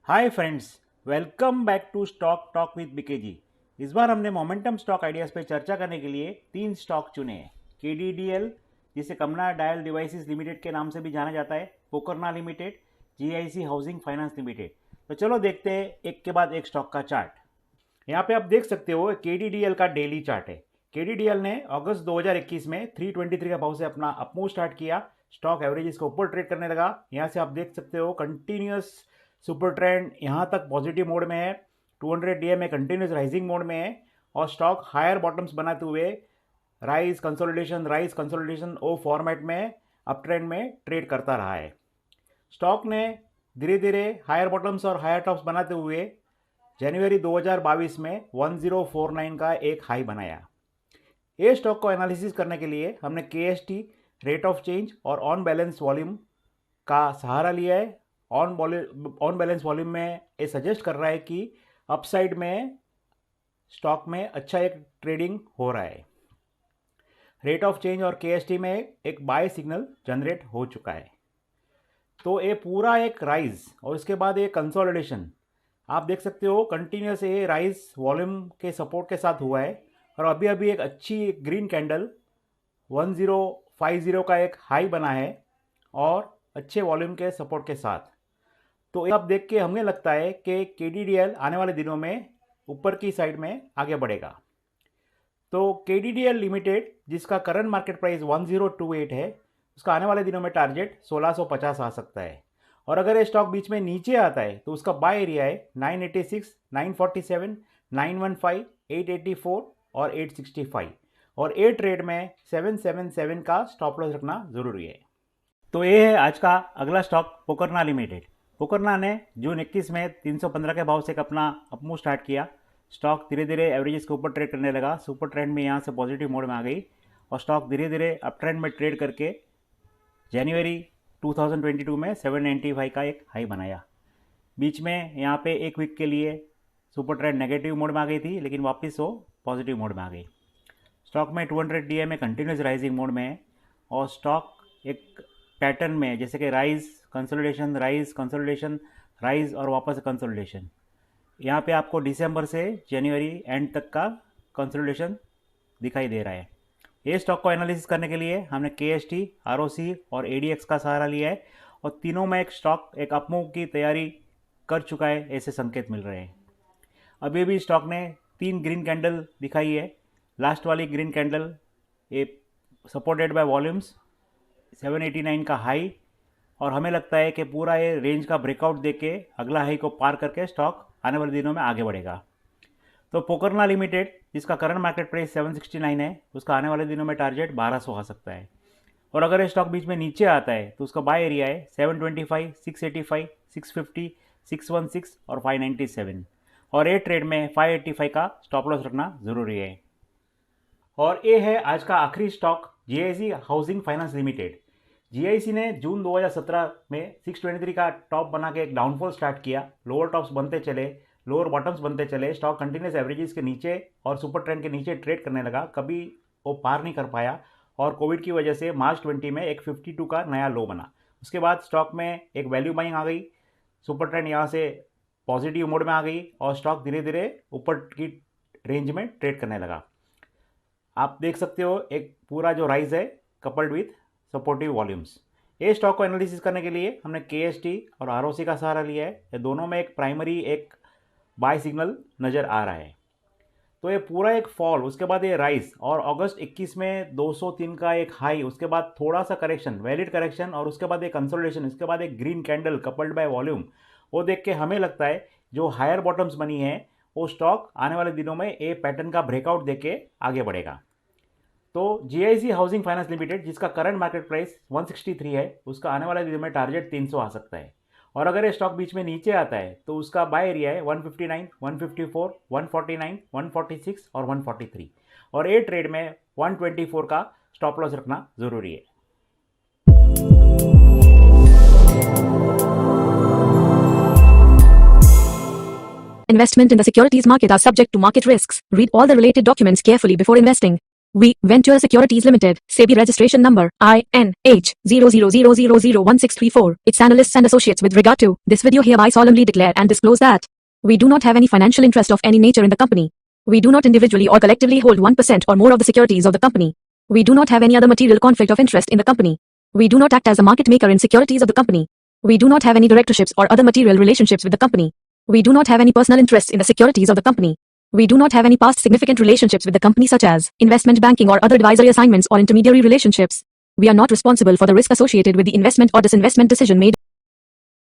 Hi friends, welcome back to stock talk with BKG. इस बार हमने मोमेंटम स्टॉक आइडियाज़ पे चर्चा करने के लिए 3 स्टॉक चुने हैं। केडीडीएल, जिसे कमना डायल डिवाइसेस लिमिटेड के नाम से भी जाना जाता है, Pokarna limited, GIC housing finance limited. तो चलो देखते हैं एक के बाद एक स्टॉक का चार्ट। यहाँ पे आप देख सकते हो केडीडीएल का डेली चार्ट है। केडीडीएल ने अगस्त 2021 में 323 का भाव से अपना अपमूव स्टार्ट किया। स्टॉक एवरेजेस के ऊपर ट्रेड करने लगा। यहाँ से आप देख सकते हो कंटिन्यूस सुपर ट्रेंड यहाँ तक पॉजिटिव मोड में है। 200 डीए में कंटिन्यूस राइजिंग मोड में है और स्टॉक हायर बॉटम्स बनाते हुए राइज कंसोलिडेशन ओ फॉर्मेट में अप ट्रेंड में ट्रेड करता रहा है। स्टॉक ने धीरे धीरे हायर बॉटम्स और हायर टॉप्स बनाते हुए जनवरी 2022 में 1049 का एक हाई बनाया। ये स्टॉक को एनालिसिस करने के लिए हमने केएसटी, रेट ऑफ चेंज और ऑन बैलेंस वॉल्यूम का सहारा लिया है। ऑन बैलेंस वॉल्यूम में ये सजेस्ट कर रहा है कि अपसाइड में स्टॉक में अच्छा एक ट्रेडिंग हो रहा है। रेट ऑफ चेंज और केएसटी में एक बाय सिग्नल जनरेट हो चुका है। तो ये पूरा एक राइज और इसके बाद एक कंसोलिडेशन आप देख सकते हो। कंटिन्यूस ये राइज वॉल्यूम के सपोर्ट के साथ हुआ है और अभी अभी एक अच्छी ग्रीन कैंडल 1050 का एक हाई बना है और अच्छे वॉल्यूम के सपोर्ट के साथ। तो अब देख के हमें लगता है कि केडीडीएल आने वाले दिनों में ऊपर की साइड में आगे बढ़ेगा। तो केडीडीएल लिमिटेड, जिसका करंट मार्केट प्राइस 1028 है, उसका आने वाले दिनों में टारगेट 1650 आ सकता है। और अगर ये स्टॉक बीच में नीचे आता है तो उसका बाय एरिया है 986, 947, 915, 884 और 865 और ए ट्रेड में 777 का स्टॉप लॉस रखना ज़रूरी है। तो ये है आज का अगला स्टॉक, पोकरना लिमिटेड। पोकरना ने जून 21 में 315 के भाव से अपना अपमूव स्टार्ट किया। स्टॉक धीरे धीरे एवरेजेस के ऊपर ट्रेड करने लगा। सुपर ट्रेंड में यहाँ से पॉजिटिव मोड में आ गई और स्टॉक धीरे धीरे अप ट्रेंड में ट्रेड करके जनवरी 2022 में 795 का एक हाई बनाया। बीच में यहाँ पे एक वीक के लिए सुपर ट्रेंड नेगेटिव मोड में आ गई थी, लेकिन वापस वो पॉजिटिव मोड में आ गई। स्टॉक में 200 डीए में कंटिन्यूस राइजिंग मोड में है और स्टॉक एक पैटर्न में, जैसे कि राइज कंसोलिडेशन, राइज और वापस कंसोलिडेशन। यहाँ पे आपको दिसंबर से जनवरी एंड तक का कंसोलिडेशन दिखाई दे रहा है। ये स्टॉक को एनालिसिस करने के लिए हमने केएसटी, आरओसी और एडीएक्स का सहारा लिया है और तीनों में एक स्टॉक एक अपमूव की तैयारी कर चुका है, ऐसे संकेत मिल रहे हैं। अभी भी स्टॉक ने 3 ग्रीन कैंडल दिखाई है। लास्ट वाली ग्रीन कैंडल ये सपोर्टेड बाय वॉल्यूम्स 789 का हाई और हमें लगता है कि पूरा ये रेंज का ब्रेकआउट देके अगला हाई को पार करके स्टॉक आने वाले दिनों में आगे बढ़ेगा। तो पोकरना लिमिटेड, जिसका करंट मार्केट प्राइस 769 है, उसका आने वाले दिनों में टारगेट 1200 आ सकता है। और अगर ये स्टॉक बीच में नीचे आता है तो उसका बाय एरिया है 725, 685, 650, 616 और 597 और ए ट्रेड में 585 का स्टॉप लॉस रखना ज़रूरी है। और ये है आज का आखिरी stock, GIC housing finance limited. GIC ने जून 2017 में 623 का टॉप बना के एक डाउनफॉल स्टार्ट किया। लोअर टॉप्स बनते चले, लोअर बॉटम्स बनते चले। स्टॉक कंटिन्यूस एवरेजेस के नीचे और सुपर ट्रेंड के नीचे ट्रेड करने लगा। कभी वो पार नहीं कर पाया और कोविड की वजह से मार्च 20 में एक 52 का नया लो बना। उसके बाद स्टॉक में एक वैल्यू बाइंग आ गई। सुपर ट्रेंड यहाँ से पॉजिटिव मोड में आ गई और स्टॉक धीरे धीरे ऊपर की रेंज में ट्रेड करने लगा। आप देख सकते हो एक पूरा जो राइज है कपल्ड विथ सपोर्टिव वॉल्यूम्स। ये स्टॉक को एनालिसिस करने के लिए हमने केएसटी और आरओसी का सहारा लिया है। ये दोनों में एक प्राइमरी एक बाय सिग्नल नज़र आ रहा है। तो ये पूरा एक फॉल, उसके बाद ये राइज और अगस्त 21 में 203 का एक हाई, उसके बाद थोड़ा सा करेक्शन, वैलिड करेक्शन और उसके बाद एक कंसोलिडेशन, उसके बाद एक green candle coupled by volume. वो देख के हमें लगता है जो हायर बॉटम्स बनी है वो स्टॉक आने वाले दिनों में ए पैटर्न का ब्रेकआउट देके आगे बढ़ेगा। तो जीआईसी हाउसिंग फाइनेंस लिमिटेड, जिसका करंट मार्केट प्राइस 163 है, उसका आने वाले दिनों में टारगेट 300 आ सकता है। और अगर ये स्टॉक बीच में नीचे आता है तो उसका बाय एरिया है 159, 154, 149, 146 और 143 और ए ट्रेड में 124 का स्टॉप लॉस रखना ज़रूरी है। Investment in the securities market are subject to market risks. Read all the related documents carefully before investing. We, Venture Securities Limited, SEBI registration number INH 00000164, its analysts and associates with regard to this video hereby solemnly declare and disclose that we do not have any financial interest of any nature in the company. We do not individually or collectively hold 1% or more of the securities of the company. We do not have any other material conflict of interest in the company. We do not act as a market maker in securities of the company. We do not have any directorships or other material relationships with the company. We do not have any personal interests in the securities of the company. We do not have any past significant relationships with the company such as investment banking or other advisory assignments or intermediary relationships. We are not responsible for the risk associated with the investment or disinvestment decision made